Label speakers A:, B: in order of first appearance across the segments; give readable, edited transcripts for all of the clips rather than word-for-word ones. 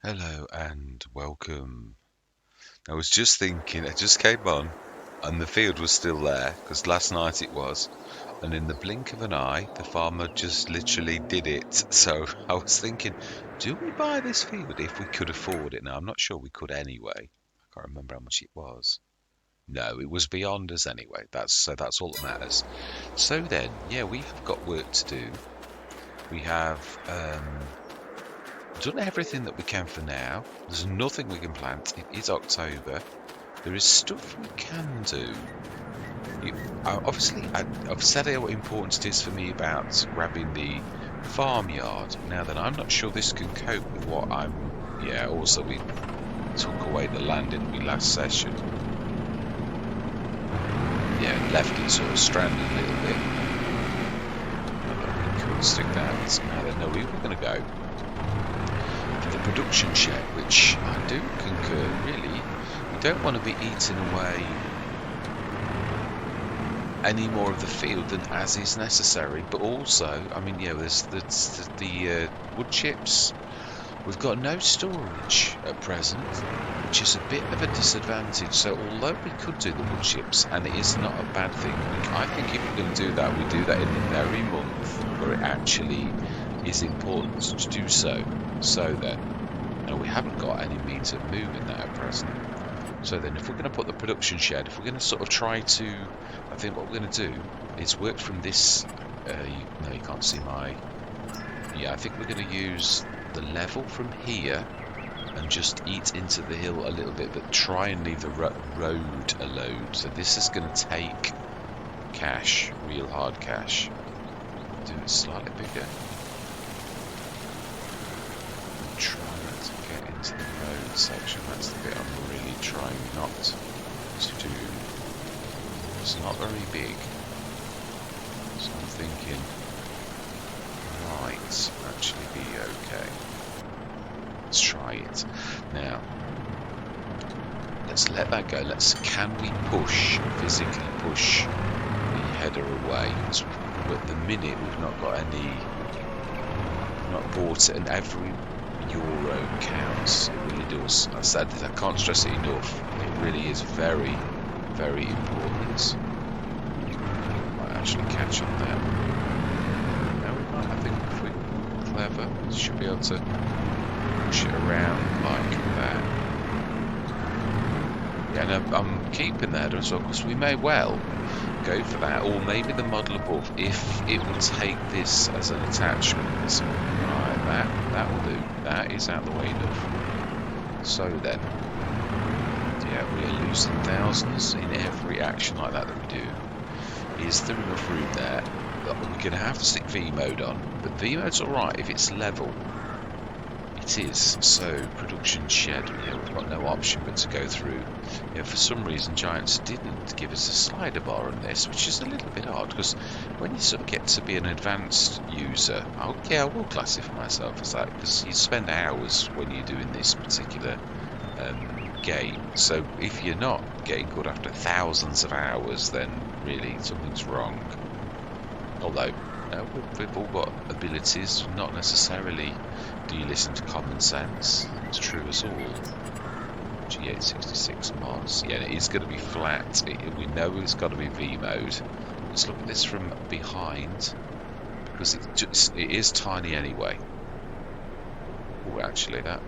A: Hello and welcome. I was just thinking, I just came on and the field was still there because last night it was. And in the blink of an eye, the farmer just literally did it. So I was thinking, do we buy this field if we could afford it? Now, I'm not sure we could anyway. I can't remember how much it was. No, it was beyond us anyway. That's all that matters. So then, yeah, we've got work to do. We have done everything that we can for now. There's nothing we can plant. It is October. There is stuff we can do. Obviously, I've said how important it is for me about grabbing the farmyard. Now then, I'm not sure this can cope with what I'm... Yeah, also we took away the land in the last session. Yeah, left it sort of stranded a little bit. We could stick that. Now then, no, we were going to go for the production shed, which I do concur, really. We don't want to be eating away any more of the field than as is necessary, but also, I mean, yeah, there's the wood chips. We've got no storage at present, which is a bit of a disadvantage. So although we could do the wood chips, and it is not a bad thing, I think if we're going to do that, we do that in the very month where it actually is important to do so. So then, we haven't got any means of moving that at present. So then if we're going to put the production shed, if we're going to sort of try to, I think what we're going to do is work from this, no, you can't see my, yeah, I think we're going to use the level from here and just eat into the hill a little bit, but try and leave the road alone. So this is going to take cash, real hard cash. Do it slightly bigger. Try not to get into the road section. That's the bit I'm really trying not to do. It's not very big, so I'm thinking might actually be okay. Let's try it. Now, let's let that go. Can we physically push the header away? Because at the minute we've not got any, we've not bought it, and every euro counts. It really does. I said that, I can't stress it enough. It really is very, very important. Might actually catch on there. No, we might. I think if we're clever, we should be able to push it around like that. Yeah, no, I'm keeping that as well because we may well go for that, or maybe the model above if it will take this as an attachment. Right, that will do. That is out the way enough. So then, yeah, we are losing thousands in every action like that we do. Is there enough room there? We're going to have to stick V mode on, but V mode's alright if it's level. It is. So production shed, yeah, we've got no option but to go through. Yeah, for some reason Giants didn't give us a slider bar on this, which is a little bit odd because when you sort of get to be an advanced user, I will classify myself as that because you spend hours when you're doing this particular game. So if you're not getting good after thousands of hours, then really something's wrong. Although we've all got abilities, not necessarily do you listen to common sense. It's true as all. G866 mods. Yeah, it is going to be flat. We know it's got to be V mode. Let's look at this from behind because it is tiny anyway. Oh, actually, that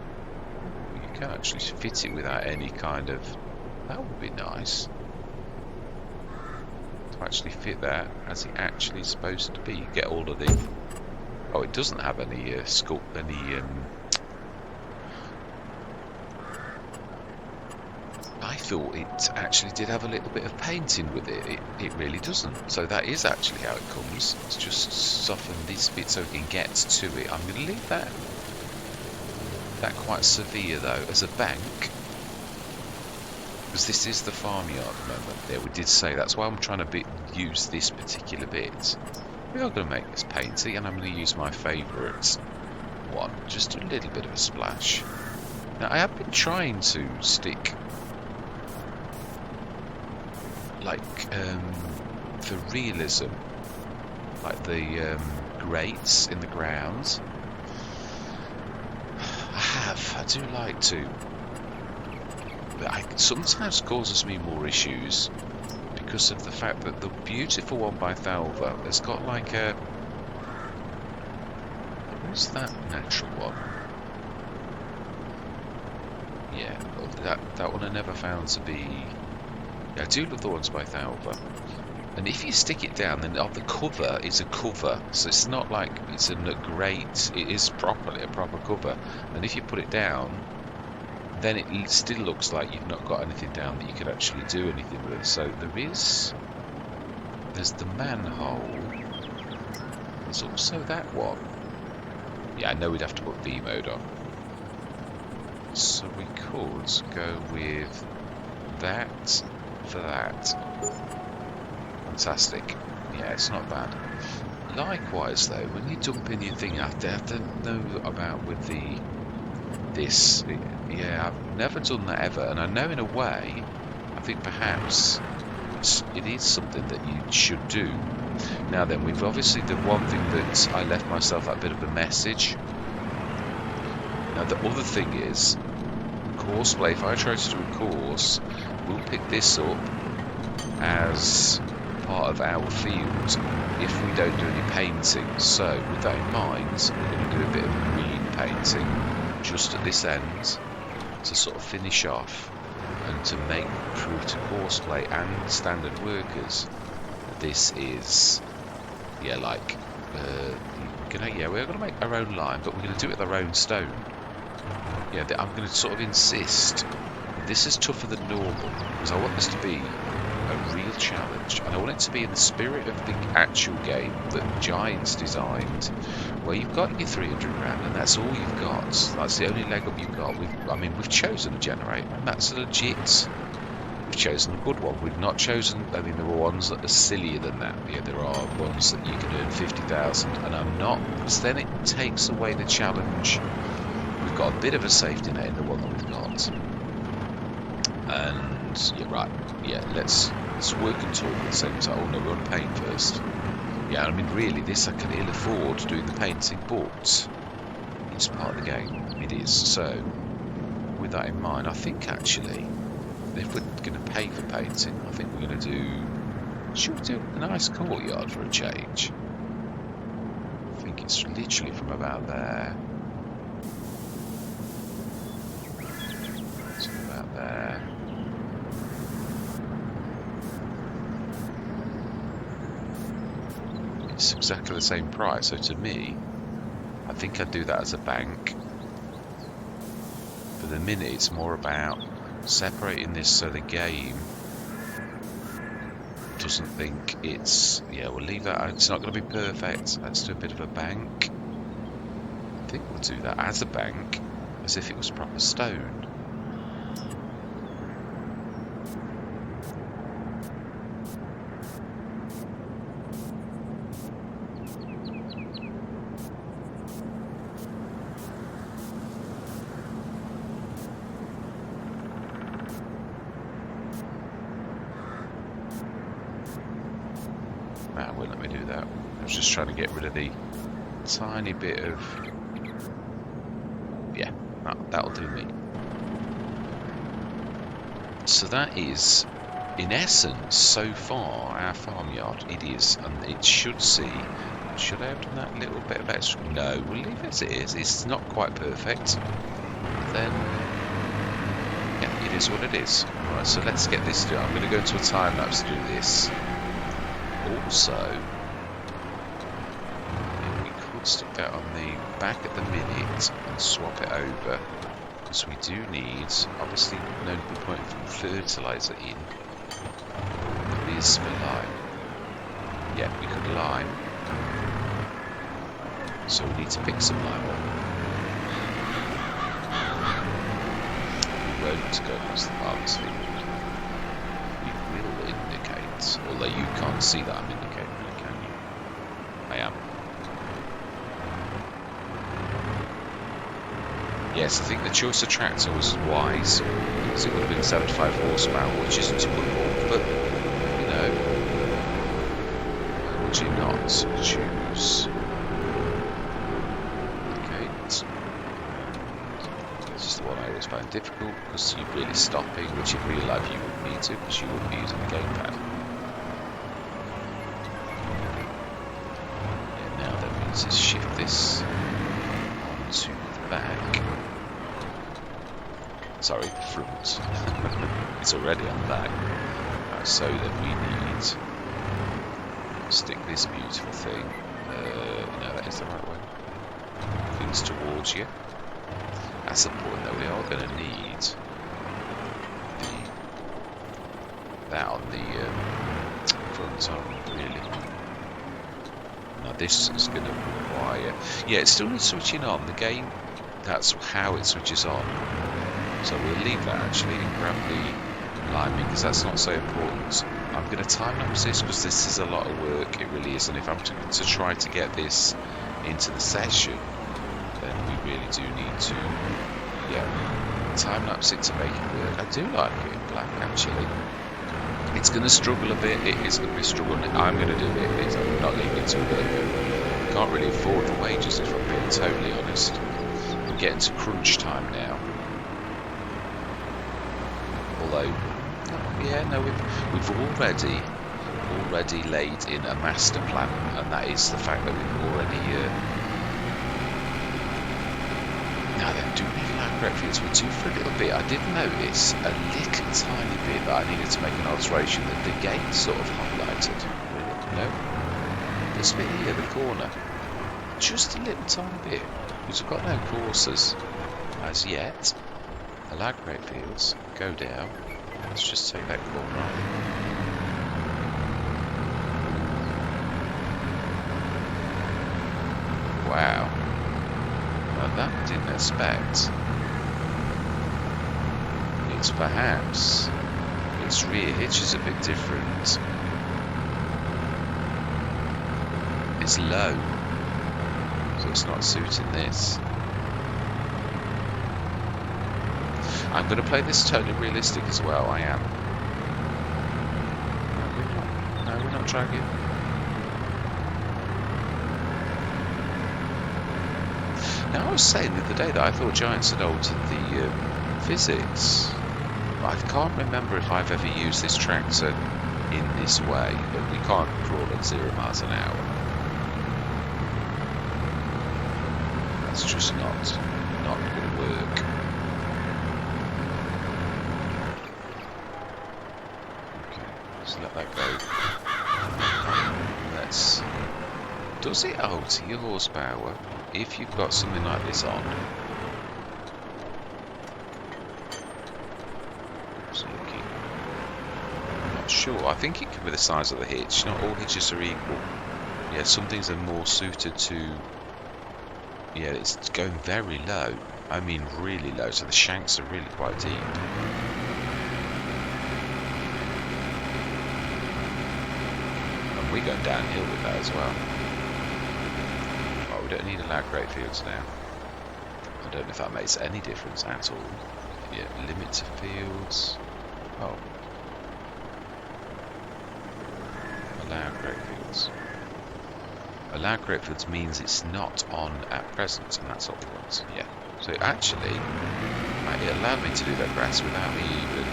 A: you can actually fit it without any kind of. That would be nice. Actually fit that as it actually is supposed to be. You get all of the. Oh, it doesn't have any I thought it actually did have a little bit of painting with it. It really doesn't. So that is actually how it comes. It's just soften this bit so it can get to it. I'm going to leave that quite severe though as a bank. Because this is the farmyard, remember? There, we did say that's why I'm trying to use this particular bit. We are going to make this painty, and I'm going to use my favourite one, just a little bit of a splash. Now, I have been trying to stick, like, for realism, like the grates in the ground. I have, I do like to. But it sometimes causes me more issues because of the fact that the beautiful one by Thalva has got like a... Where's that natural one? Yeah, that one I never found to be... Yeah, I do love the ones by Thalva. And if you stick it down, then the cover is a cover. So it's not like it's a great... It is properly a proper cover. And if you put it down, then it still looks like you've not got anything down that you could actually do anything with. So there's the manhole. There's also that one. Yeah, I know we'd have to put V mode on. So we could go with that for that. Fantastic. Yeah, it's not bad. Likewise though, when you dump in your thing, I don't know about with this. Yeah, I've never done that ever, and I know in a way, I think perhaps it is something that you should do. Now then, we've obviously the one thing that I left myself that bit of a message. Now the other thing is, courseplay, if I try to do a course, we'll pick this up as part of our field if we don't do any painting. So with that in mind, we're going to do a bit of green painting just at this end to sort of finish off and to make prove to courseplay and standard workers this is, yeah, like we're going to make our own line, but we're going to do it with our own stone. Yeah, I'm going to sort of insist this is tougher than normal because I want this to be a real challenge, and I want it to be in the spirit of the actual game that Giants designed, where you've got your 300 grand and that's all you've got. That's the only leg up you've got. We've chosen a generator, and that's legit. We've chosen a good one. We've not chosen. I mean, there were ones that are sillier than that. Yeah, there are ones that you can earn 50,000, and I'm not. Because then it takes away the challenge. We've got a bit of a safety net in the one that we've got, and you're right. Yeah, let's work and talk at the same time. Oh no, we want to paint first. Yeah, I mean, really, this I can ill afford doing the painting, but it's part of the game. It is. So, with that in mind, I think actually, if we're going to pay for painting, I think we're going to do... Should we do a nice courtyard for a change? I think it's literally from about there. It's from about there. It's exactly the same price, so to me, I think I'd do that as a bank. For the minute, it's more about separating this so the game doesn't think it's... Yeah, we'll leave that out. It's not going to be perfect. Let's do a bit of a bank. I think we'll do that as a bank, as if it was proper stone. That wouldn't let me do that. I was just trying to get rid of the tiny bit of... Yeah, that'll do me. So that is, in essence, so far, our farmyard. It is, and it should see... Should I have done that little bit of extra? No, we'll leave it as it is. It's not quite perfect. But then, yeah, it is what it is. Alright, so let's get this done. I'm going to go into a time lapse to do this. Also, we could stick that on the back at the minute and swap it over, because we do need, obviously, no point of fertiliser in. It is for lime. Yeah, we could lime. So we need to pick some lime up. We won't go across the harvest field. We will indicate, although you can't see that I'm indicating it, can you? I am. Yes, I think the choice of tractor was wise, because it would have been 75 horsepower, which isn't typical, but, you know, why would you not choose? Okay, let's This is the one I always find difficult because you're really stopping, which in real life you wouldn't need to because you wouldn't be using the gamepad. Yeah, now then we need to shift this onto the back. Sorry, the front. It's already on the back. Right, so then we need to stick this beautiful thing. No, that is the right way. Things towards you. That's the point though, we are going to need that on the front, aren't we, really? Now this is going to require... Yeah, it still needs switching on. The game, that's how it switches on. So we'll leave that actually and grab the liming because that's not so important. I'm going to time lapse this because this is a lot of work, it really is. And if I'm to try to get this into the session, then we really do need to, time lapse it to make it work. I do like it in black actually. It's going to struggle a bit. It is going to be struggling. I'm going to do it. I'm not leaving it to work. Can't really afford the wages if I'm being totally honest. We're getting to crunch time now. Although, yeah, no, we've already laid in a master plan, and that is the fact that we've already. Now then, do we need land grab fields? We do for a little bit. I did notice a little tiny bit that I needed to make an alteration that the game sort of highlighted. Really? No, this bit here, the corner, just a little tiny bit, because we've got no courses as yet. The lag rate fields go down. Let's just take that corner off. Wow. Now that I didn't expect. It's perhaps its rear hitch is a bit different. It's low, so it's not suiting this. I'm going to play this totally realistic as well, I am. No, we're not dragging. Now, I was saying the other day that I thought Giants had altered the physics. I can't remember if I've ever used this tractor in this way, but we can't crawl at 0 miles an hour. That's just not going to work. Let that go. Does it alter your horsepower if you've got something like this on? Just looking. I'm not sure. I think it could be the size of the hitch. Not all hitches are equal. Yeah, some things are more suited to. Yeah, it's going very low. I mean, really low. So the shanks are really quite deep. We're going downhill with that as well. Oh, we don't need a lag rate fields now. I don't know if that makes any difference at all. Yeah, limit to fields. Oh. Allow grade fields. Allow grade fields means it's not on at present, and that's what we want. Yeah. So actually, it allowed me to do that grass without me even.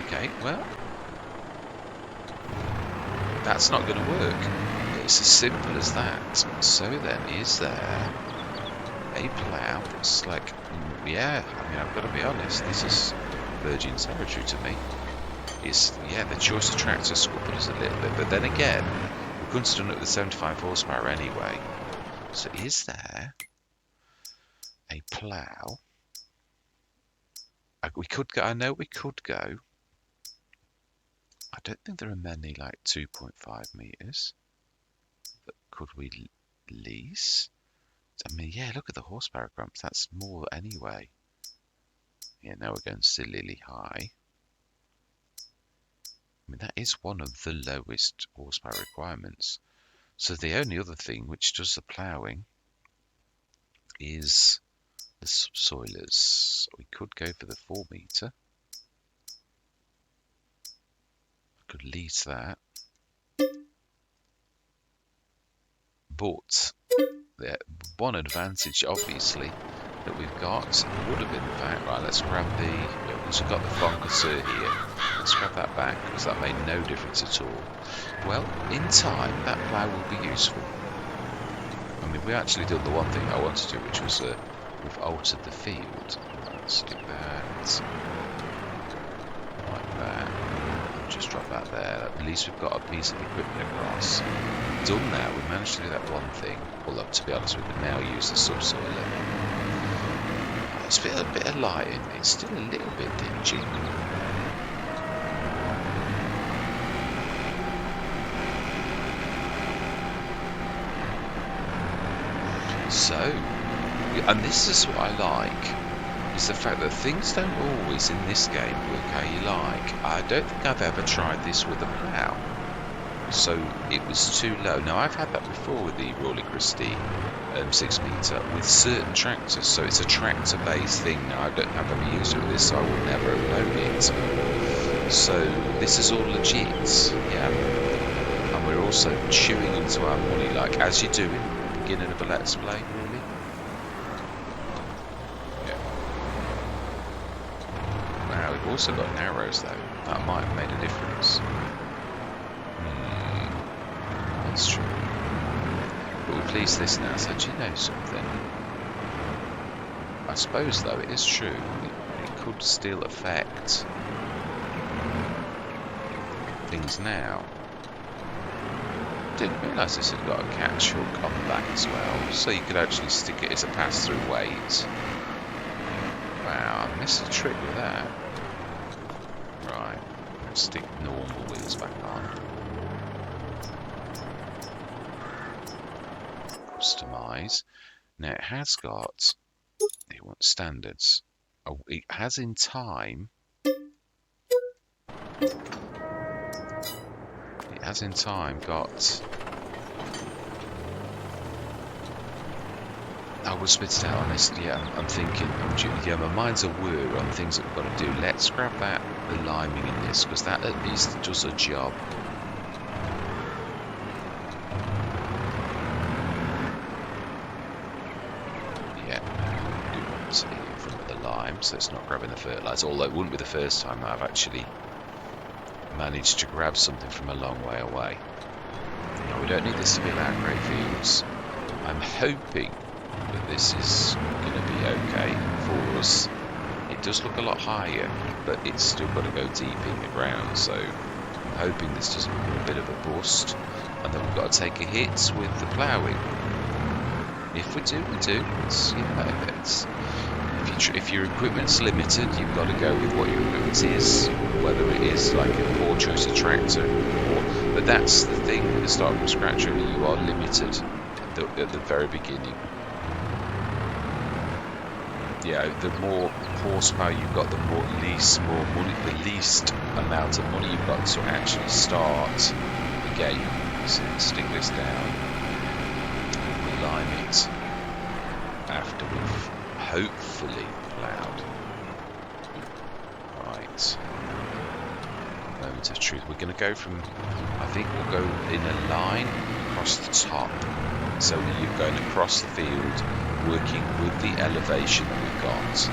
A: Okay, well, that's not going to work. It's as simple as that. So then, is there a plough that's like, yeah, I mean, I've got to be honest, this is virgin territory to me. It's, yeah, the choice of tractor scuppered us a little bit, but then again, we couldn't have done it with 75 horsepower anyway. So is there a plough? We could go, I know we could go. I don't think there are many like 2.5 meters. But could we lease? I mean, yeah, look at the horsepower grumps. That's more anyway. Yeah, now we're going sillily high. I mean, that is one of the lowest horsepower requirements. So the only other thing which does the ploughing is the subsoilers. We could go for the 4 meter. I could lease that. But the one advantage, obviously, that we've got would have been the fact, right, let's grab because we've got the Foncasseur here. Let's grab that back, because that made no difference at all. Well, in time, that plough will be useful. I mean, we actually did the one thing I wanted to do, which was we've altered the field. Let's do that. Like that. Just drop that there. At least we've got a piece of equipment across. Done that. We managed to do that one thing. Although, to be honest, we can now use the subsoiler. It's a bit of lighting. It's still a little bit dingy. So, and this is what I like, is the fact that things don't always in this game work how you like. I don't think I've ever tried this with a plough. So it was too low. Now I've had that before with the Royal Christie 6 metre with certain tractors, so it's a tractor based thing. Now I don't have ever used it with this, so I will never have known it. So this is all legit, yeah. And we're also chewing into our money, like as you do in the beginning of a Let's Play, really. Yeah. Now we've also got narrows though. That might have made a difference. That's true. But we're pleased this now, so do you know something? I suppose though it is true, it could still affect things now. Didn't realise this had got a catch hook on the back as well, so you could actually stick it as a pass-through weight. Wow, I missed a trick with that. Right, let's stick normal wheels back on. Customize. Now it has got, it wants standards. Oh, it has in time. It has in time got. I will spit it out on this. Yeah, I'm thinking. Yeah, my mind's a whir on things that we've got to do. Let's grab that the liming in this, because that at least does a job. So it's not grabbing the fertilizer, although it wouldn't be the first time that I've actually managed to grab something from a long way away. Now, we don't need this to be loud grey fields. I'm hoping that this is going to be okay for us. It does look a lot higher, but it's still got to go deep in the ground, so I'm hoping this doesn't be a bit of a bust, and that we've got to take a hit with the ploughing. If we do, we do. It's, you know, it's, if your equipment's limited, you've got to go with what your equipment is, whether it is like a poor choice of tractor, but that's the thing with the start from scratch, really, you are limited at the very beginning. Yeah, the more horsepower you've got, the more least amount of money you've got to actually start the game. So stick this down, we'll line it after we've hopefully ploughed. Right. Moment of truth. We're going to go from, I think we'll go in a line across the top. So you're going across the field, working with the elevation that we've got.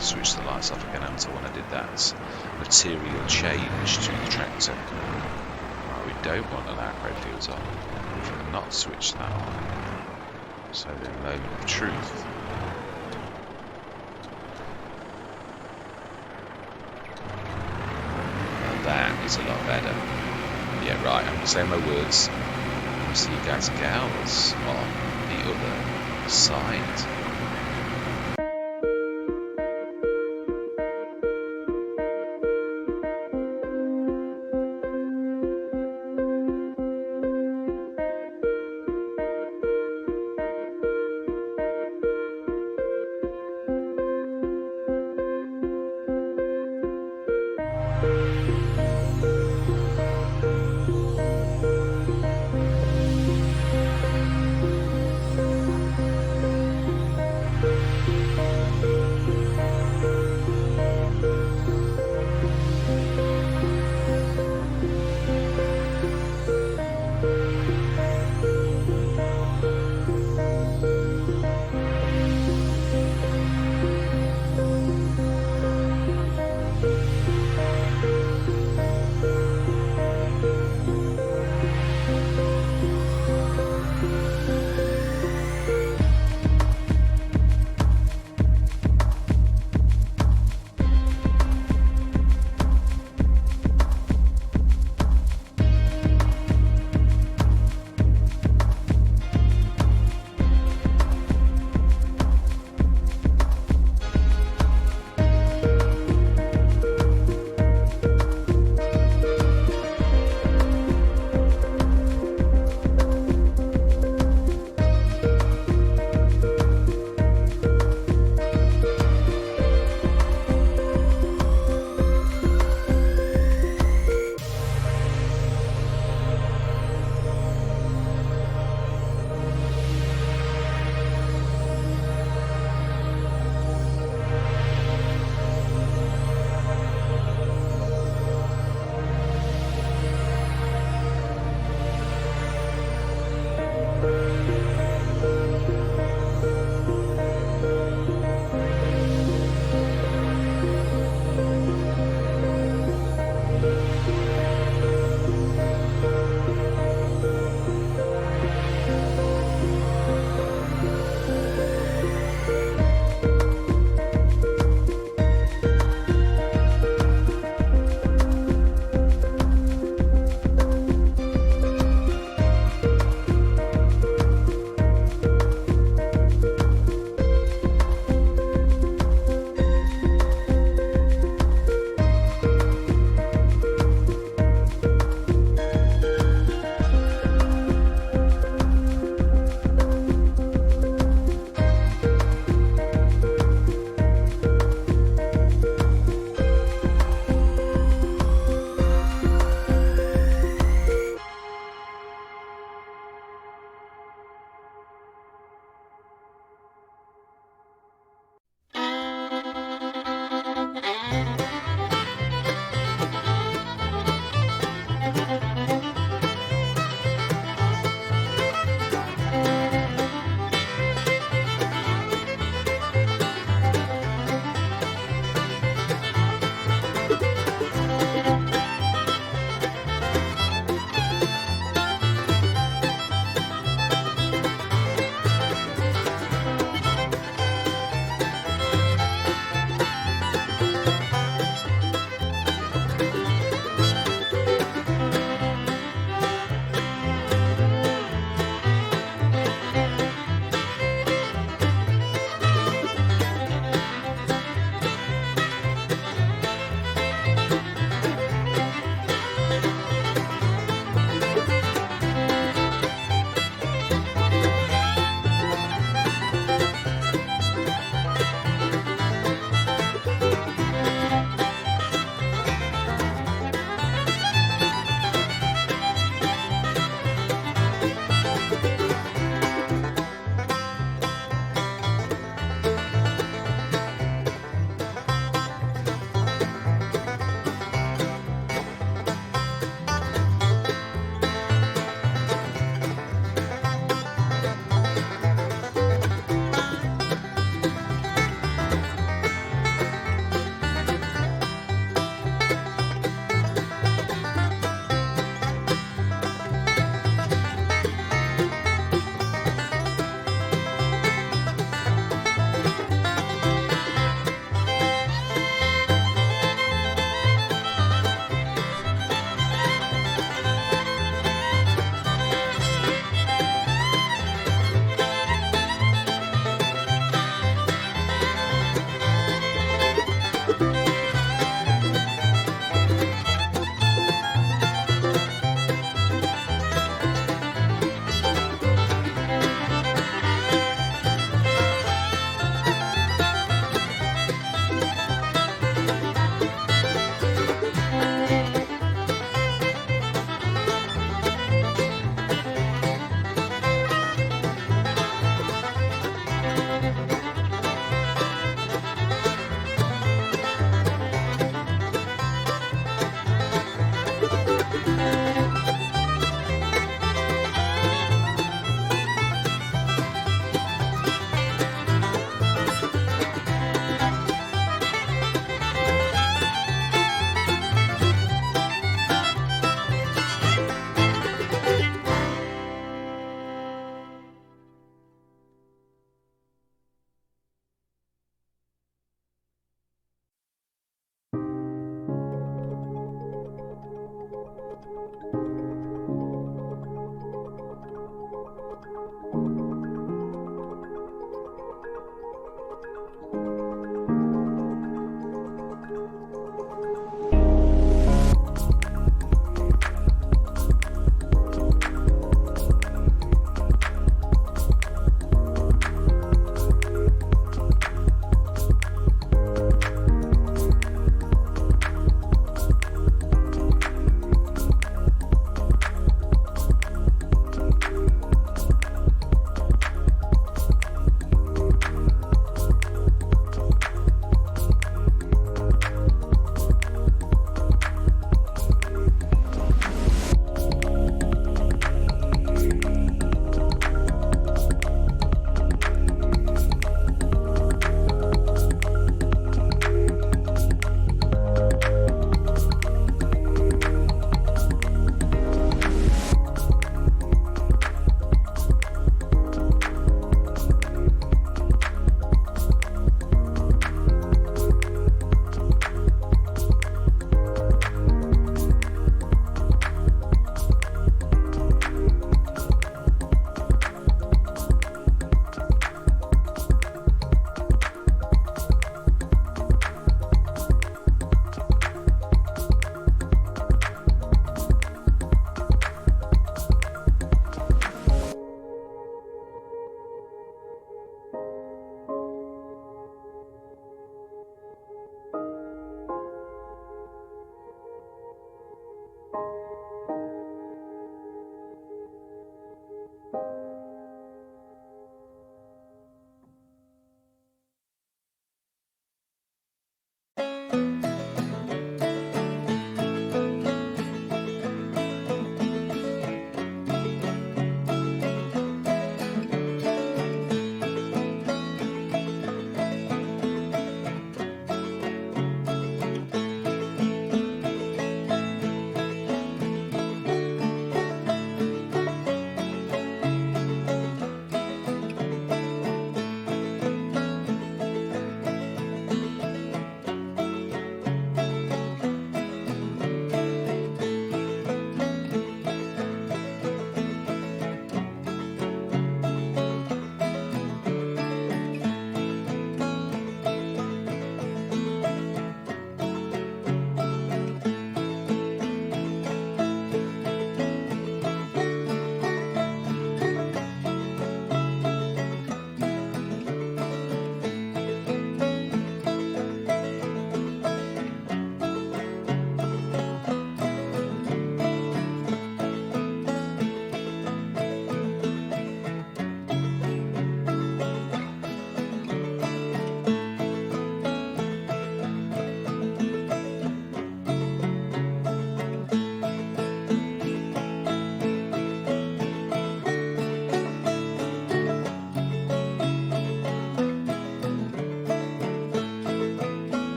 A: Switch the lights off again, Anton, when I did that. Material change to the tractor. Right, we don't want the loud grey fields on. We can not switch that on. So the moment of truth. That is a lot better. Yeah, right, I'm saying my words. I'll see you guys and gals on the other side.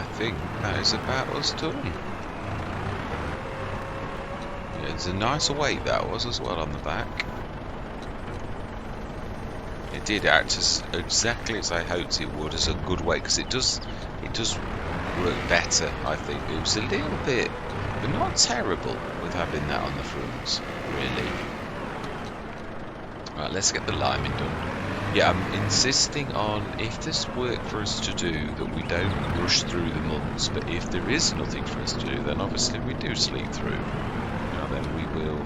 A: I think that is about us done. Yeah, it's a nice weight that was as well on the back. It did act as exactly as I hoped it would, as a good weight, because it does work better, I think. It was a little bit, but not terrible, with having that on the front, really. Right, let's get the liming done. Yeah, I'm insisting on, if there's work for us to do, that we don't rush through the months, but if there is nothing for us to do, then obviously we do sleep through. Now then we will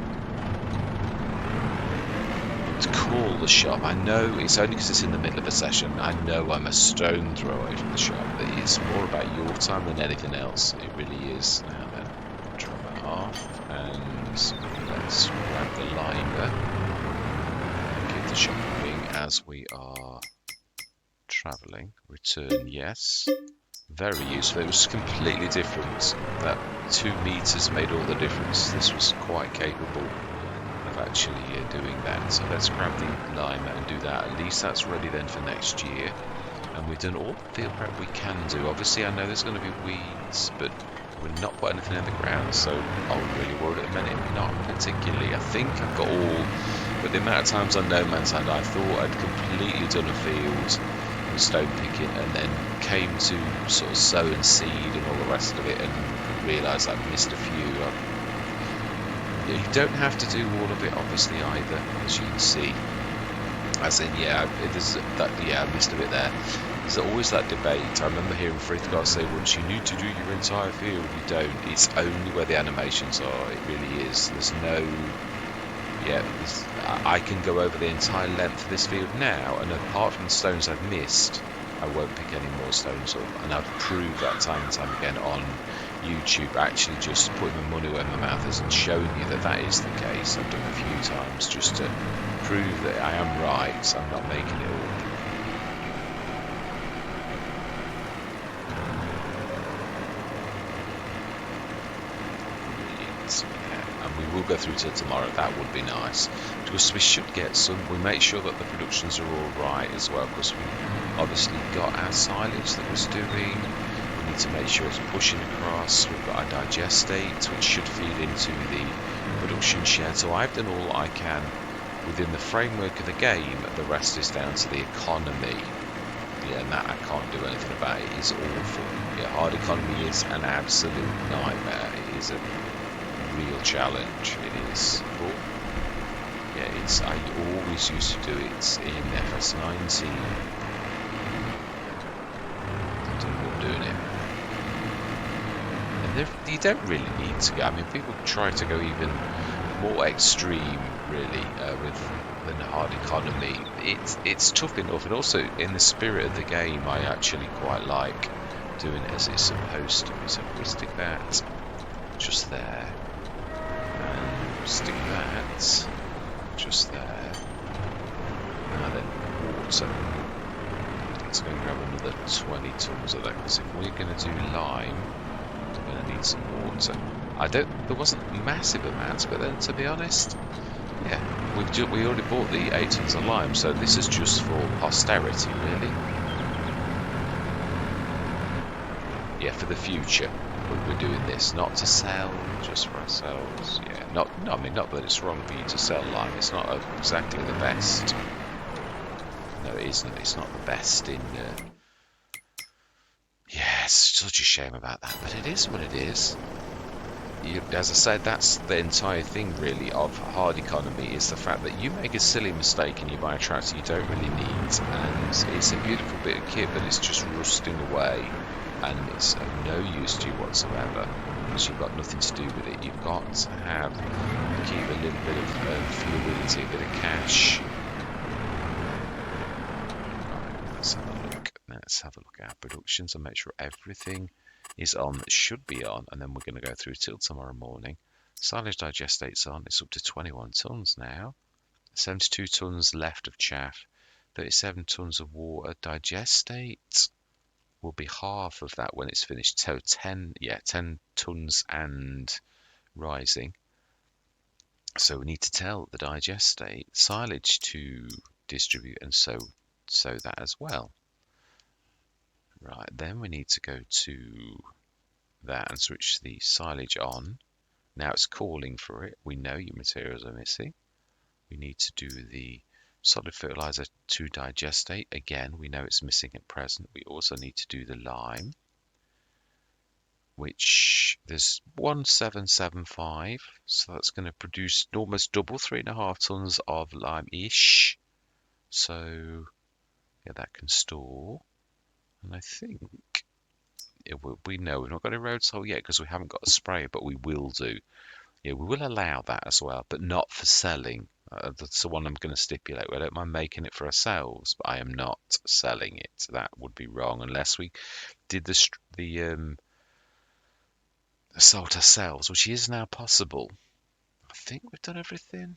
A: call the shop. I know it's only because it's in the middle of a session. I know I'm a stone throw away from the shop, but it's more about your time than anything else. It really is. Now then, drop it off, and let's grab the liner. Give the shop a ring as we are travelling. Return, yes. Very useful. It was completely different. That 2 meters made all the difference. This was quite capable of actually doing that. So let's grab the lima and do that. At least that's ready then for next year. And we've done all the field prep we can do. Obviously I know there's going to be weeds, but we're not putting anything in the ground, so I'm really worried at the minute. Not particularly. I think I've got all, but the amount of times on No Man's Land I thought I'd completely done a field with stone picking, and then came to sort of sow and seed and all the rest of it, and realised I'd missed a few. You don't have to do all of it, obviously, either, as you can see. As in, yeah, there's that. Yeah, I missed a bit there. There's always that debate. I remember hearing Frithgar say once, you need to do your entire field. You don't. It's only where the animations are. It really is. There's no. Yeah, I can go over the entire length of this field now, and apart from the stones I've missed, I won't pick any more stones up. And I've proved that time and time again on YouTube, actually just putting my money where my mouth is and showing you that that is the case. I've done it a few times just to prove that I am right. I'm not making it up. We will go through till tomorrow. That would be nice, because we should get some. We make sure that the productions are all right as well, because we obviously got our silage that was doing. We need to make sure it's pushing across. We've got our digestate, which should feed into the production shed. So I've done all I can within the framework of the game. The rest is down to the economy. Yeah, and that I can't do anything about. It is awful. Yeah, hard economy is an absolute nightmare. It is a real challenge. It is. But yeah, I always used to do it in FS19. I don't know what I'm doing it. And you don't really need to go. I mean, people try to go even more extreme, really, than hard economy. It's tough enough, and also in the spirit of the game, I actually quite like doing it as it's supposed to be. So we stick that just there. Stick that just there. Now then, water. Let's go and grab another 20 tons of that, because if we're going to do lime, we're going to need some water. There wasn't massive amounts, but then to be honest, yeah, we already bought the 8 tons of lime, so this is just for posterity, really. Yeah, for the future. We're doing this not to sell, just for ourselves. Yeah, I mean, not that it's wrong for you to sell lime. It's not exactly the best. No, it isn't. It's not the best in. Yeah, it's such a shame about that, but it is what it is. As I said, that's the entire thing, really, of hard economy, is the fact that you make a silly mistake and you buy a tractor you don't really need, and it's a beautiful bit of kit, but it's just rusting away. And it's of no use to you whatsoever, because you've got nothing to do with it. You've got to keep a little bit of fluidity, a bit of cash. Right, let's have a look. Let's have a look at our productions and make sure everything is on that should be on, and then we're going to go through till tomorrow morning. Silage digestate's on. It's up to 21 tons now. 72 tons left of chaff. 37 tons of water. Digestate will be half of that when it's finished. So 10 tons and rising. So we need to tell the digestate silage to distribute and sow that as well. Right, then we need to go to that and switch the silage on. Now it's calling for it. We know your materials are missing. We need to do the solid fertilizer to digestate. Again, we know it's missing at present. We also need to do the lime, which there's 1775. So that's going to produce almost double, 3.5 tons of lime-ish. So yeah, that can store. And I think we know we've not got a road salt yet because we haven't got a sprayer, but we will do. Yeah, we will allow that as well, but not for selling. That's the one I'm going to stipulate. We don't mind making it for ourselves, but I am not selling it. That would be wrong unless we did the salt ourselves, which is now possible. I think we've done everything.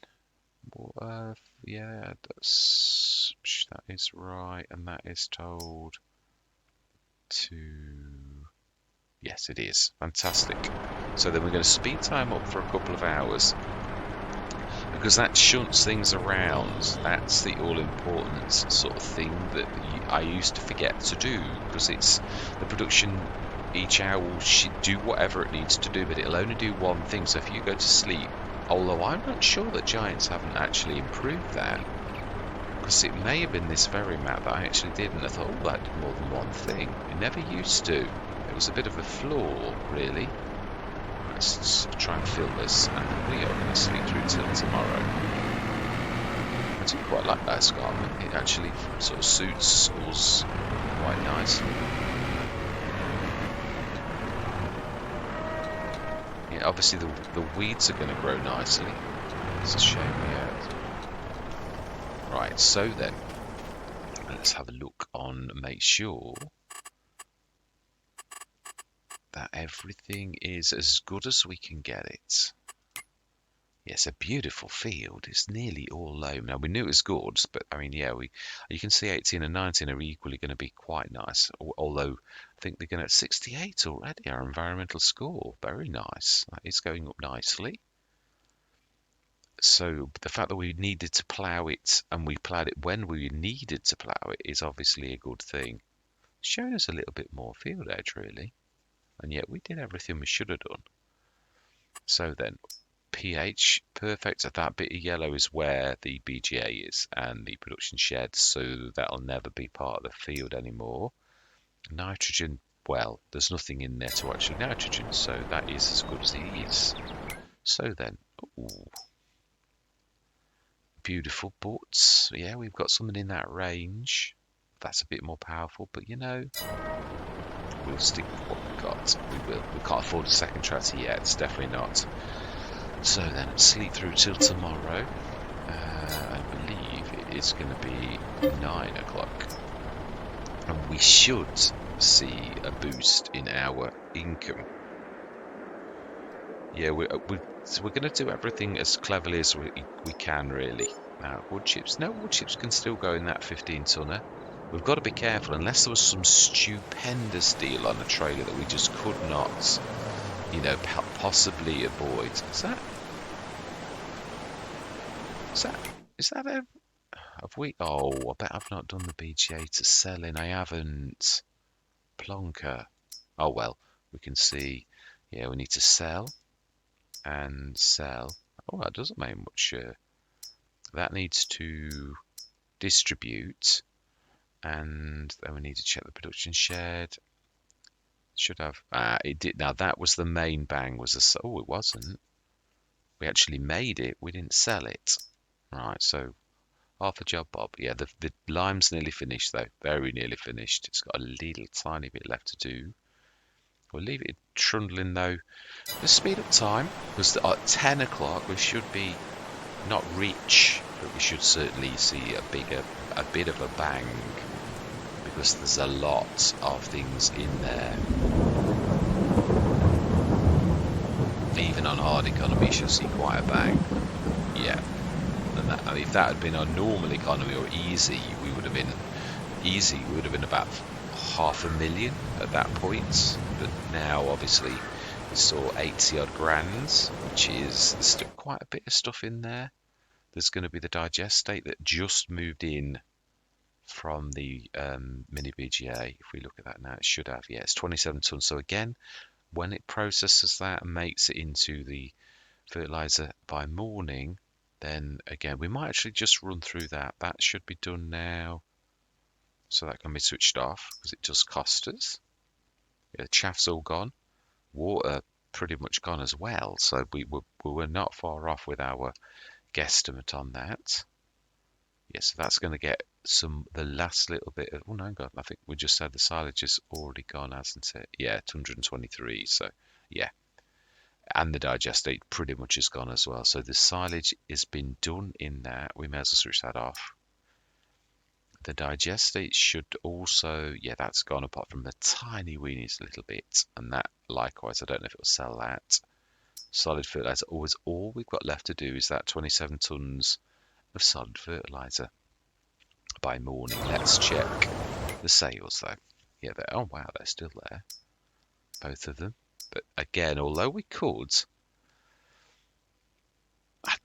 A: Yeah, that is right, and that is told to. Yes, it is. Fantastic. So then we're going to speed time up for a couple of hours because that shunts things around. That's the all-important sort of thing that I used to forget to do because it's the production. Each hour will do whatever it needs to do, but it'll only do one thing. So if you go to sleep, although I'm not sure that Giants haven't actually improved that, because it may have been this very map that I actually did, and I thought, oh, that did more than one thing. It never used to. It was a bit of a flaw, really. Let's try and fill this, and we are going to sleep through till tomorrow. I do quite like that escarpment. It actually sort of suits us quite nicely. Yeah, obviously the weeds are going to grow nicely. It's a shame, yeah. Right, so then, let's have a look on, make sure that everything is as good as we can get it. Yes, a beautiful field. It's nearly all loam. Now, we knew it was good, but I mean, yeah, you can see 18 and 19 are equally going to be quite nice, although I think they're going at 68 already, our environmental score. Very nice. That is going up nicely. So the fact that we needed to plough it, and we ploughed it when we needed to plough it, is obviously a good thing. Showing us a little bit more field edge, really. And yet we did everything we should have done. So then, pH, perfect. That bit of yellow is where the BGA is and the production shed, so that'll never be part of the field anymore. Nitrogen, well, there's nothing in there to actually nitrogen, so that is as good as it is. So then, ooh. Beautiful, but yeah, we've got something in that range. That's a bit more powerful, but you know, we'll stick with what we've got. We will. We can't afford a second tractor yet. It's definitely not. So then, sleep through till tomorrow. I believe it is going to be 9 o'clock, and we should see a boost in our income. Yeah, we're going to do everything as cleverly as we can, really. Now, wood chips. No, wood chips can still go in that 15-tonner. We've got to be careful, unless there was some stupendous deal on a trailer that we just could not, you know, possibly avoid. Is that a... Have we... Oh, I bet I've not done the BGA to sell in. I haven't. Plonker. Oh, well, we can see... Yeah, we need to sell. And sell. Oh, that doesn't make much. That needs to distribute, and then we need to check the production shed. Should have. It did. Now that was the main bang. Oh, it wasn't. We actually made it. We didn't sell it. Right. So half a job, Bob. Yeah. The lime's nearly finished though. Very nearly finished. It's got a little tiny bit left to do. We'll leave it trundling though. Let's speed up time because at 10 o'clock we should be not rich, but we should certainly see a bit of a bang because there's a lot of things in there. Even on hard economy, you should see quite a bang. Yeah. And that, I mean, if that had been on normal economy or easy, we would have been about 500,000 at that point, but now obviously we saw 80 odd grand, which is still quite a bit of stuff in there. There's going to be the digestate that just moved in from the mini BGA. If we look at that now, it should have, yeah, it's 27 tons. So again, when it processes that and makes it into the fertilizer by morning, then again, we might actually just run through that. That should be done now. So that can be switched off because it does cost us. Yeah, the chaff's all gone. Water pretty much gone as well. So we were not far off with our guesstimate on that. Yeah, so that's going to get the last little bit of, oh no, God, I think we just said the silage is already gone, hasn't it? Yeah, 223. So yeah, and the digestate pretty much is gone as well. So the silage has been done in that. We may as well switch that off. The digestate should also, yeah, that's gone apart from the tiny weenies little bit. And that, likewise, I don't know if it'll sell that. Solid fertilizer, always all we've got left to do is that 27 tons of solid fertilizer by morning. Let's check the sales though. Yeah, oh wow, they're still there, both of them. But again, although we could,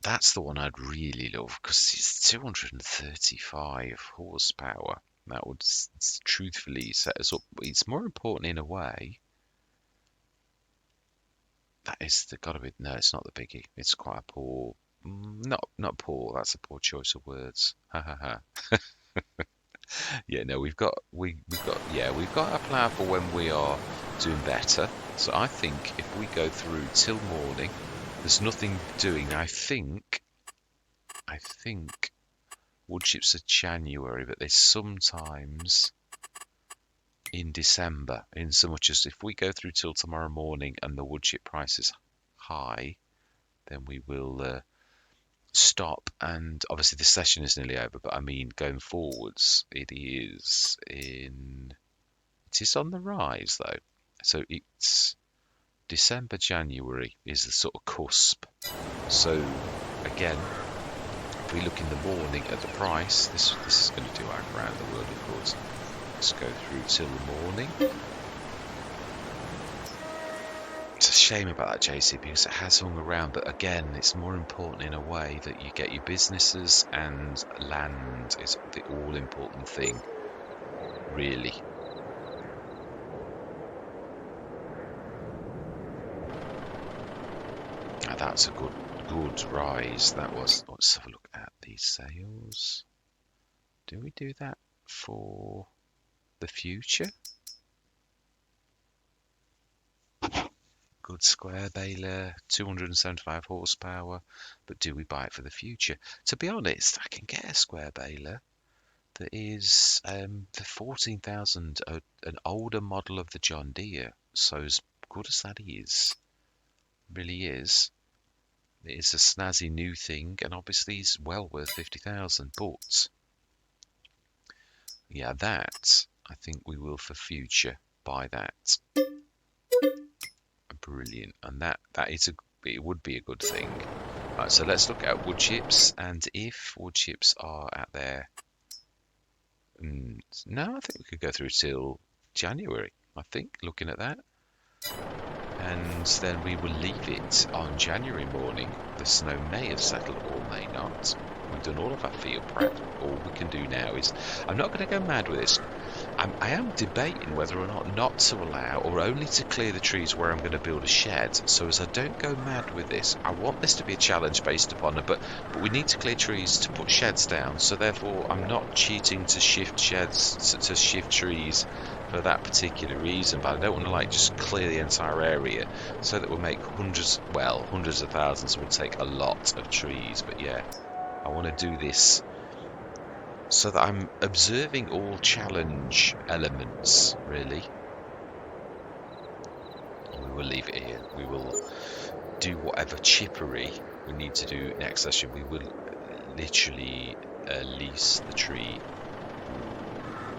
A: that's the one I'd really love because it's 235 horsepower. That would truthfully set us up. It's more important in a way. That is got to be, no, it's not the biggie. It's quite a poor, not poor. That's a poor choice of words. Ha ha ha. Yeah, no, we've got a plan for when we are doing better. So I think if we go through till morning, there's nothing doing. I think wood chips are January, but there's sometimes in December. In so much as if we go through till tomorrow morning and the wood chip price is high, then we will stop. And obviously the session is nearly over, but I mean going forwards, it is on the rise though. So it's December, January is the sort of cusp. So again, if we look in the morning at the price, this is going to do our around the world, of course. Let's go through till the morning. It's a shame about that, JC, because it has hung around, but again, it's more important in a way that you get your businesses, and land is the all-important thing, really. Now that's a good rise. That was. Let's have a look at these sales. Do we do that for the future? Good square baler, 275 horsepower, but do we buy it for the future? To be honest, I can get a square baler that is the 14,000, an older model of the John Deere. So as good as that is, really is, it is a snazzy new thing, and obviously is well worth 50,000. But yeah, that I think we will for future buy that. Brilliant, and it would be a good thing. Right, so let's look at wood chips, and if wood chips are at their no, I think we could go through till January. I think looking at that, and then we will leave it on January morning. The snow may have settled or may not. We've done all of our field prep. All we can do now is, I'm not going to go mad with this. I am debating whether or not to allow, or only to clear the trees where I'm going to build a shed. So as I don't go mad with this, I want this to be a challenge based upon it, but we need to clear trees to put sheds down. So therefore, I'm not cheating to shift sheds, to shift trees for that particular reason. But I don't want to just clear the entire area, so that we'll make hundreds of thousands. Will take a lot of trees, but yeah, I want to do this so that I'm observing all challenge elements, really. We will leave it here. We will do whatever chippery we need to do next session. We will literally lease the tree.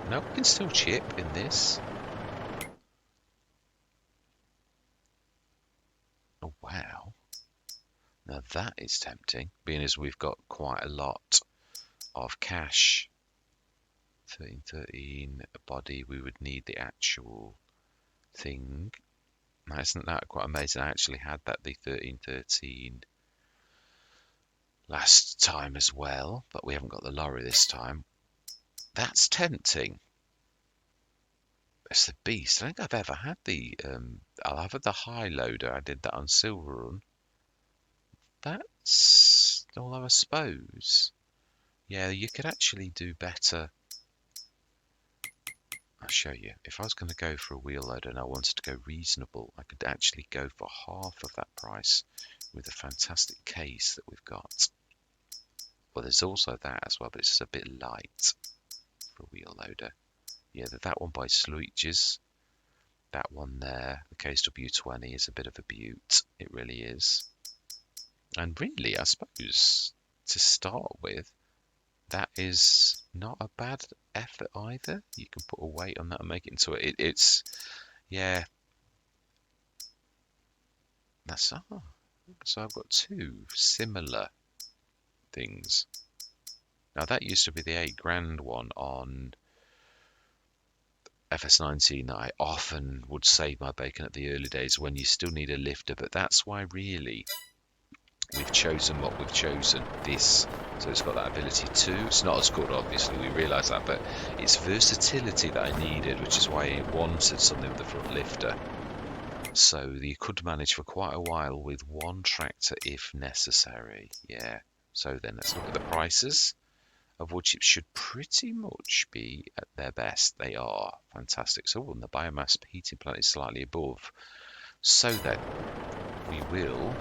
A: No, we can still chip in this. Oh, wow. Now that is tempting, being as we've got quite a lot of cash. 1313 body, we would need the actual thing. Now, isn't that quite amazing? I actually had the 1313 last time as well, but we haven't got the lorry this time. That's tempting. It's the beast. I don't think I've ever had the I'll have the high loader. I did that on Silver Run. That's, although I suppose, yeah, you could actually do better. I'll show you. If I was going to go for a wheel loader and I wanted to go reasonable, I could actually go for half of that price with a fantastic case that we've got. Well, there's also that as well, but it's a bit light for a wheel loader. Yeah, that one by Sluiches. That one there, the KSW20, is a bit of a beaut. It really is. And really, I suppose, to start with, that is not a bad effort either. You can put a weight on that and make it into it. It's, yeah. That's, so I've got two similar things. Now that used to be the £8 one on FS19 that I often would save my bacon at the early days when you still need a lifter, but that's why really we've chosen what we've chosen, this. So it's got that ability too. It's not as good, obviously, we realise that, but it's versatility that I needed, which is why I wanted something with the front lifter. So you could manage for quite a while with one tractor if necessary. Yeah. So then let's look at the prices, of which it should pretty much be at their best. They are fantastic. So the biomass heating plant is slightly above. So then we will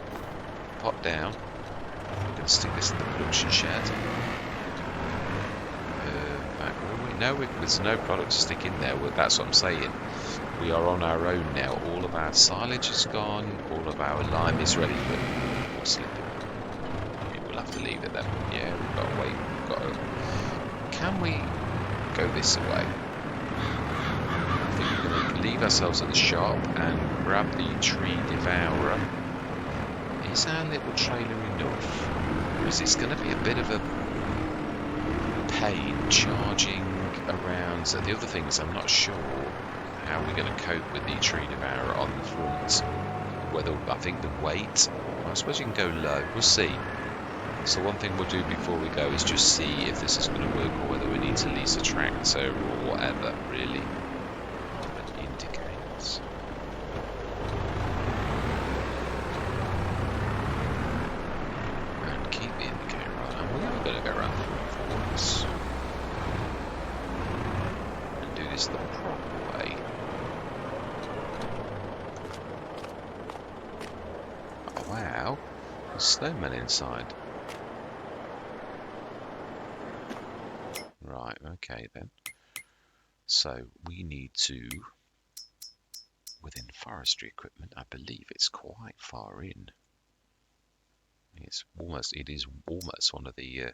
A: pop down. We're going to stick this in the production shed. No, there's no product to stick in there. Well, that's what I'm saying. We are on our own now. All of our silage is gone. All of our lime is ready. But we'll slip it. We'll have to leave it then. Yeah, we've got to wait. We've got to... Can we go this way? I think we're going to leave ourselves at the shop and grab the tree devourer. Is our little trailer enough? Because it's going to be a bit of a pain charging around. So the other thing is I'm not sure how we're going to cope with the tree devourer on the front. Whether, I think the weight, I suppose you can go low. We'll see. So one thing we'll do before we go is just see if this is going to work or whether we need to lease a tractor or whatever, really. That indicates. And keep the indicator on. And we are going to go around forwards. And do this the proper way. Oh, wow. There's snowmen inside. Right, okay then. So we need to, within forestry equipment, I believe it's quite far in. It is almost one of the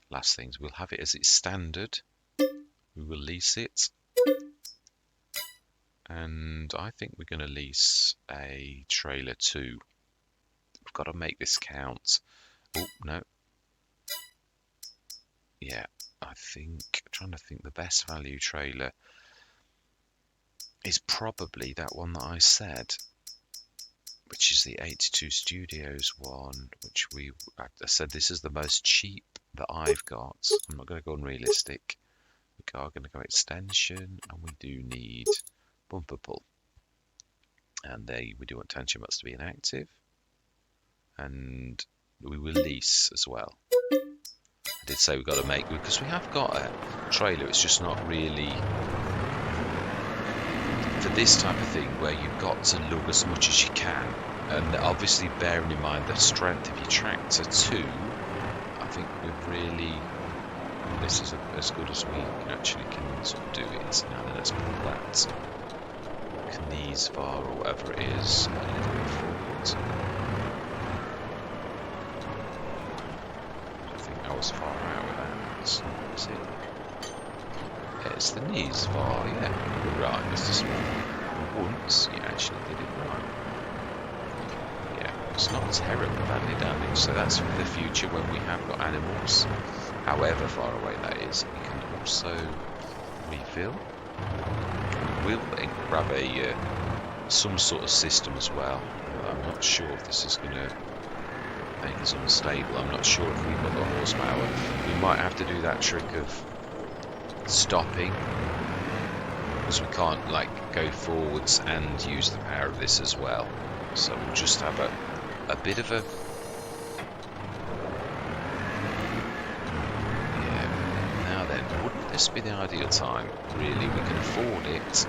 A: last things. We'll have it as its standard. We will lease it. And I think we're going to lease a trailer too. We've got to make this count. Oh, no. Yeah. I think, trying to think, the best value trailer is probably that one that I said, which is the 82 Studios one, which I said this is the most cheap that I've got. I'm not going to go unrealistic. We are going to go extension, and we do need bumper pull. And we do want tension must be inactive. And we will lease as well. I did say we've got to make, because we have got a trailer, it's just not really for this type of thing where you've got to lug as much as you can, and obviously bearing in mind the strength of your tractor too. I think we've really, this is as good as we actually can sort of do it. Now then, let's pull that knees bar or whatever it is a little bit forward. I was far out with that. See, yeah, it's the knees bar. Yeah, you're right. It's just once you actually did it right. Yeah, it's not terribly badly damaged. So that's for the future when we have got animals, however far away that is. We can also refill. We'll grab some sort of system as well. I'm not sure if this is going to make us unstable. I'm not sure if we've got the horsepower. We might have to do that trick of stopping, because we can't like go forwards and use the power of this as well. So we'll just have a bit of a Now then, wouldn't this be the ideal time? Really, we can afford it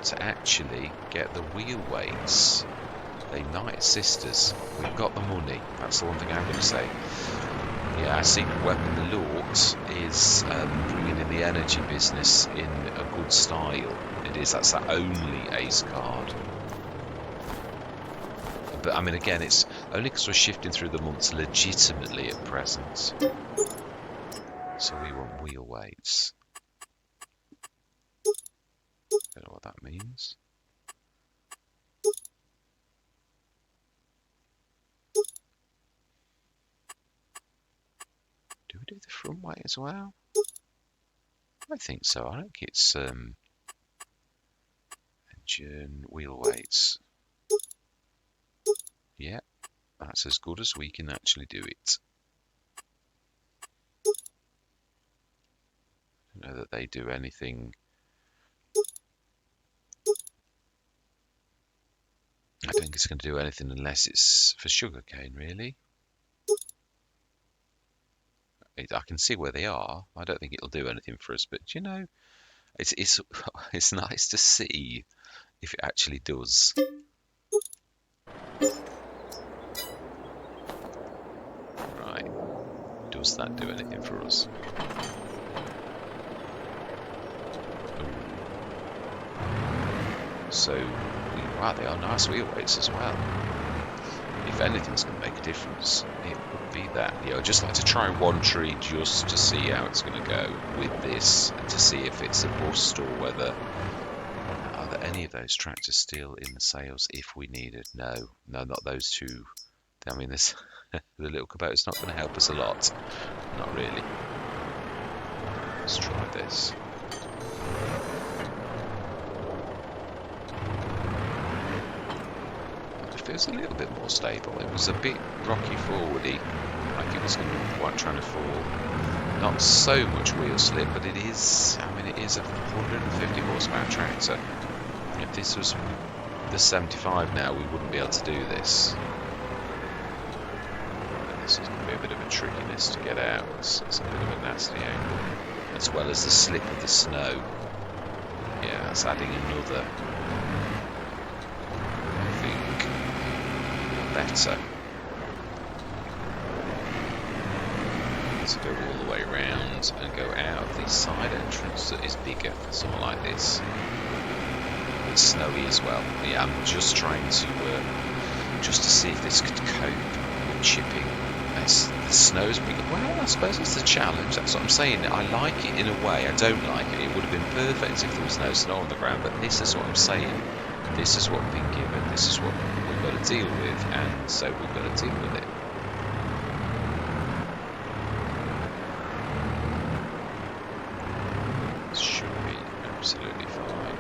A: to actually get the wheel weights. They might assist us. We've got the money. That's the one thing I'm going to say. Yeah, our secret weapon, the Lort, is bringing in the energy business in a good style. It is. That's our only ace card. But I mean, again, it's only because we're shifting through the months legitimately at present. So we want wheel weights. Don't know what that means. Do we do the front weight as well? I think so. I think it's engine wheel weights. Yeah, that's as good as we can actually do it. I don't know that they do anything. I don't think it's going to do anything unless it's for sugarcane, really. I can see where they are. I don't think it'll do anything for us, but you know, it's it's nice to see if it actually does. Right, does that do anything for us? So, wow, they are nice wheel weights as well. If anything's going to make a difference, it would be that. You know, I'd just like to try one tree just to see how it's going to go with this, and to see if it's a bust or whether. Are there any of those tractors still in the sales if we needed? No, not those two. I mean, this the little Kubota's not going to help us a lot. Not really. Let's try this. It feels a little bit more stable. It was a bit rocky forwardy, like it was going to be quite trying to fall. Not so much wheel slip, but it is. I mean, it is a 150 horsepower tractor. If this was the 75 now, we wouldn't be able to do this. But this is going to be a bit of a trickiness to get out. It's a bit of a nasty angle, as well as the slip of the snow. Yeah, that's adding another. I think better to go all the way around and go out of the side entrance that is bigger, something like this. It's snowy as well. Yeah, I'm just trying to just to see if this could cope with chipping. The snow's big. Well, I suppose it's the challenge. That's what I'm saying. I like it in a way. I don't like it. It would have been perfect if there was no snow on the ground. But this is what I'm saying. This is what we've been given. This is what we've got to deal with, and so we've got to deal with it. It should be absolutely fine.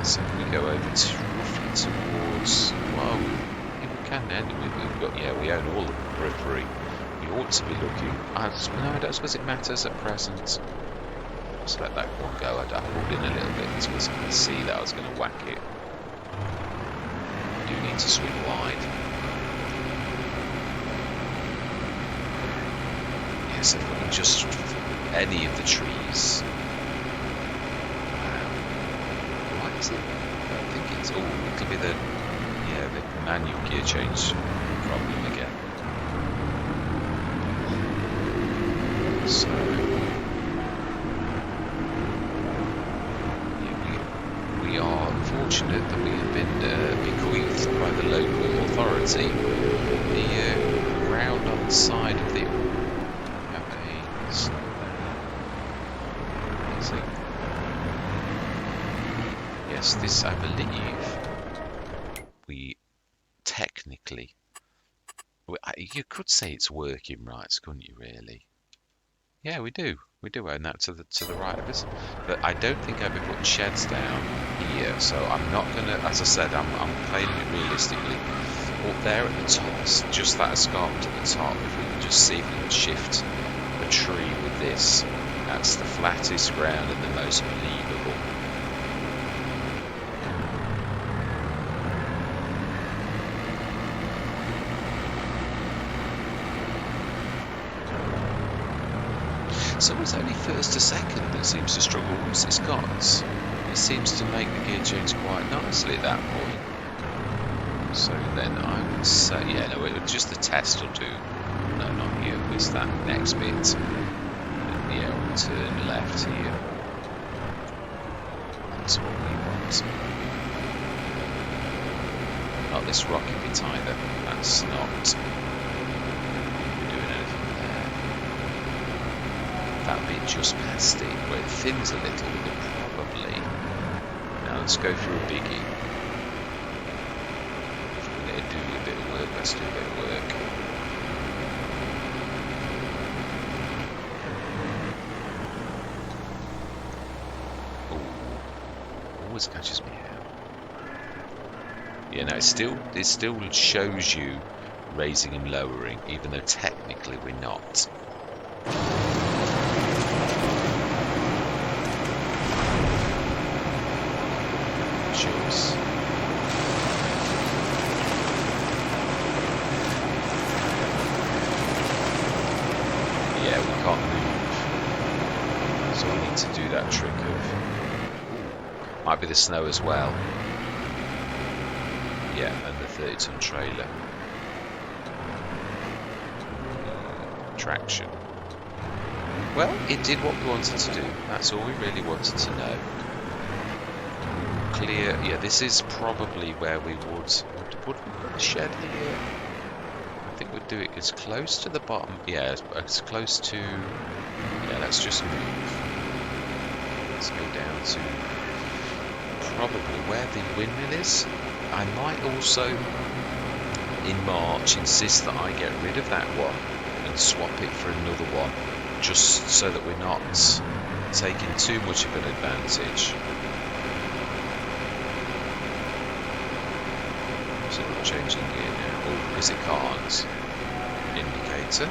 A: So we go over to roughly towards. Well, we can end it. We've got. Yeah, we own all the periphery. We ought to be looking. No, I don't suppose it matters at present. Just let that one go. I pulled in a little bit because I could see that I was going to whack it. I do need to swing wide. Yes, if we can just any of the trees. Is it? I don't think it's. Oh, it could be the manual gear change problem again. So yeah, we are fortunate that we have been bequeathed by the local authority the ground on the side of the. This, I believe, we technically, you could say it's working rights, couldn't you, really? Yeah, we do. We do own that to the right of us, but I don't think I'll be putting sheds down here. So I'm not gonna, as I said, I'm playing it realistically. Up there at the top, just that escarpment at the top. If we can just see if we can shift a tree with this, that's the flattest ground and the most believable. So it's only first to second that seems to struggle. Once it's got, it seems to make the gear change quite nicely at that point. So then I would say, yeah, no, just the test will do. No, not here, it's that next bit. And yeah, we'll turn left here. That's what we want. Not this rocky bit either. That's not. That bit just past it, where it thins a little, but probably. Now let's go through a biggie. If we're going to do a bit of work, let's do a bit of work. Oh, always catches me out. Yeah, no, it still shows you raising and lowering, even though technically we're not. Yeah, we can't move, so we need to do that trick of, might be the snow as well. Yeah, and the 30-ton trailer. Traction. Well, it did what we wanted to do. That's all we really wanted to know. Clear. Yeah, this is probably where we would we put a shed here? I think we'd do it as close to the bottom. Yeah, as close to. Yeah, let's just move. Let's go down to probably where the windmill is. I might also, in March, insist that I get rid of that one and swap it for another one, just so that we're not taking too much of an advantage. So we're changing gear now. Oh, because it can't. Indicator.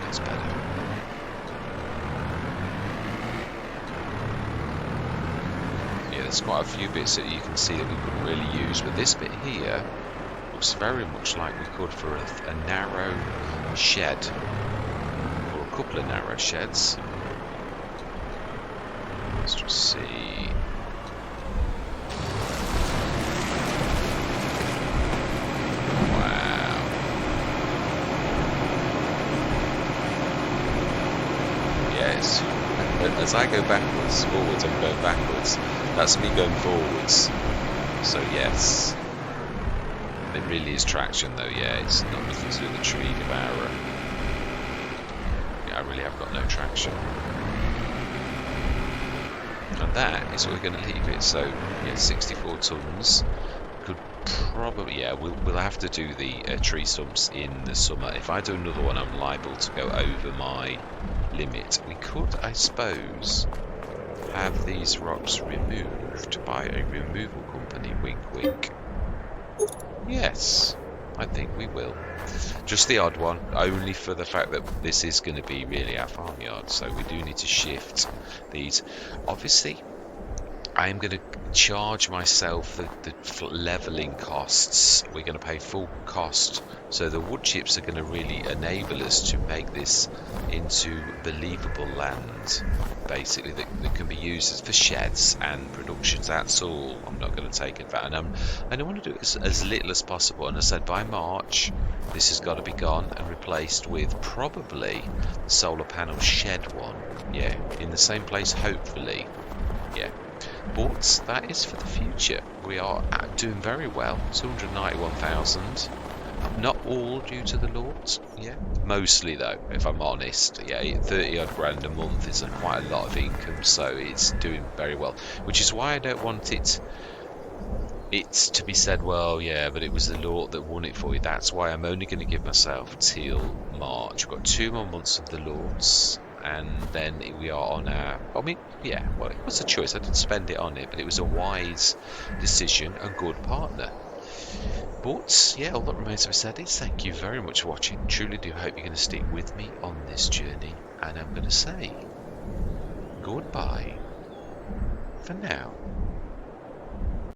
A: That's better. Yeah, there's quite a few bits that you can see that we couldn't really use, but this bit here looks very much like we could for a narrow shed, or a couple of narrow sheds. Let's just see. As I go backwards, forwards, I'm going backwards. That's me going forwards. So yes, it really is traction though. Yeah, it's not nothing to do with the tree devourer. Yeah, I really have got no traction. And that is where we're going to leave it. So yeah, 64 tons. Could probably, yeah, we'll have to do the tree stumps in the summer. If I do another one, I'm liable to go over my limit. We could, I suppose, have these rocks removed by a removal company. Wink, wink. Yes, I think we will. Just the odd one, only for the fact that this is going to be really our farmyard, so we do need to shift these. Obviously, I am going to charge myself the levelling costs. We're going to pay full cost, so the wood chips are going to really enable us to make this into believable land, basically, that can be used for sheds and productions. That's all. I'm not going to take advantage, and I want to do it as little as possible. And I said by March, this has got to be gone and replaced with probably the solar panel shed one. Yeah, in the same place, hopefully. Yeah. But that is for the future. We are doing very well. 291,000. Not all due to the Lords, yeah. Mostly though, if I'm honest. Yeah, 30 odd grand a month is quite a lot of income, so it's doing very well. Which is why I don't want it it's to be said, well, yeah, but it was the Lord that won it for you. That's why I'm only going to give myself till March. We've got 2 more months of the Lords, and then we are on our. I mean, yeah, well, it was a choice. I didn't spend it on it, but it was a wise decision and good partner. But yeah, all that remains to be said is thank you very much for watching. Truly do hope you're going to stick with me on this journey, and I'm going to say goodbye for now.